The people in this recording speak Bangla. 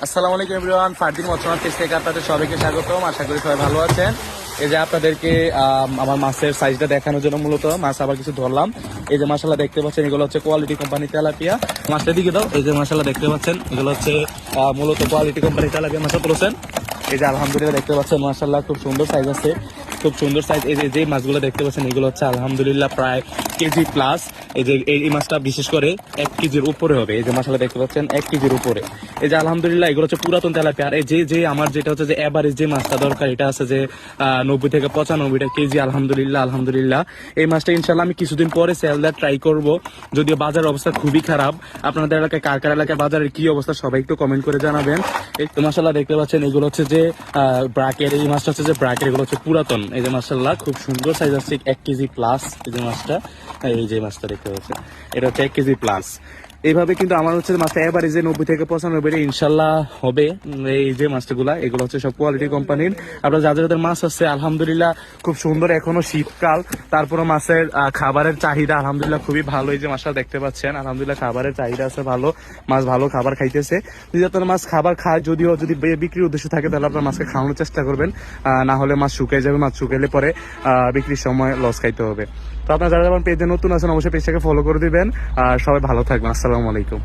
আসসালামু আলাইকুম এভরিওয়ান, ফারদিন মৎস্য পেজ থেকে আপনাদের সবাইকে স্বাগতম। আশা করি সবাই ভালো আছেন। এই যে আপনাদেরকে আমার মাছের সাইজটা দেখানোর জন্য মূলত মাছ আবার কিছু ধরলাম। এই যে মাশাআল্লাহ দেখতে পাচ্ছেন, এগুলো হচ্ছে কোয়ালিটি কোম্পানি তেলাপিয়া। মাছটা দিকে দাও। এই যে মাশাআল্লাহ দেখতে পাচ্ছেন, এগুলো হচ্ছে মূলত কোয়ালিটি কোম্পানি তেলাপিয়া মাছ তুলেছেন। এই যে আলহামদুলিল্লাহ দেখতে পাচ্ছেন, মাশাআল্লাহ খুব সুন্দর সাইজ আছে, খুব সুন্দর সাইজ। এই যে মাছগুলো দেখতে পাচ্ছেন, এগুলো হচ্ছে আলহামদুলিল্লাহ প্রায় কেজি প্লাস। এই যে এই মাছটা বিশেষ করে 1 কেজির উপরে হবে। এই যে মাশাআল্লাহ দেখতে পাচ্ছেন 1 কেজির উপরে। এই যে আলহামদুলিল্লাহ এগুলো হচ্ছে পুরাতন তেলাপিয়া। আর এই যে আমার যেটা হচ্ছে যে এভারেজ যে মাছটা দরকার, এটা আছে যে 90 থেকে 95 কেজি। আলহামদুলিল্লাহ এই মাছটা ইনশাল্লাহ আমি কিছুদিন পরে সেল দেওয়ার ট্রাই করব। যদিও বাজারের অবস্থা খুবই খারাপ। আপনাদের এলাকায় কার এলাকায় বাজারের কি অবস্থা সবাই একটু কমেন্ট করে জানাবেন। এই তো মাশাআল্লাহ দেখতে পাচ্ছেন, এগুলো হচ্ছে যে ব্রাকের, এই মাছটা হচ্ছে যে ব্রাকের, এগুলো হচ্ছে পুরাতন। এই যে মাশাআল্লাহ খুব সুন্দর সাইজ আছে, 1 কেজি প্লাস। এই যে মাছটা, এই যে মাছটা দেখতে পাচ্ছেন, এটা হচ্ছে 1 কেজি প্লাস। এইভাবে কিন্তু আমার হচ্ছে মাছটা এবারে যে 90 থেকে 95 ইনশাল্লাহ হবে। এই যে মাছগুলা, এগুলো হচ্ছে সব কোয়ালিটি কোম্পানির। আপনার যাদের মাছ আছে আলহামদুলিল্লাহ খুব সুন্দর। এখনো শীতকাল, তারপরে মাছের খাবারের চাহিদা আলহামদুলিল্লাহ খুবই ভালো। এই যে মাছটা দেখতে পাচ্ছেন, আলহামদুলিল্লাহ খাবারের চাহিদা আছে ভালো, মাছ ভালো খাবার খাইতেছে। যদি আপনার মাছ খাবার খায়, যদিও যদি বিক্রির উদ্দেশ্য থাকে, তাহলে আপনার মাছকে খাওয়ানোর চেষ্টা করবেন। না হলে মাছ শুকিয়ে যাবে, মাছ শুকাইলে পরে বিক্রির সময় লস খাইতে হবে। তো আপনার যারা পেজে নতুন আছেন অবশ্যই পেজটাকে ফলো করে দিবেন। আর সবাই ভালো থাকবেন। আসসালামু আলাইকুম।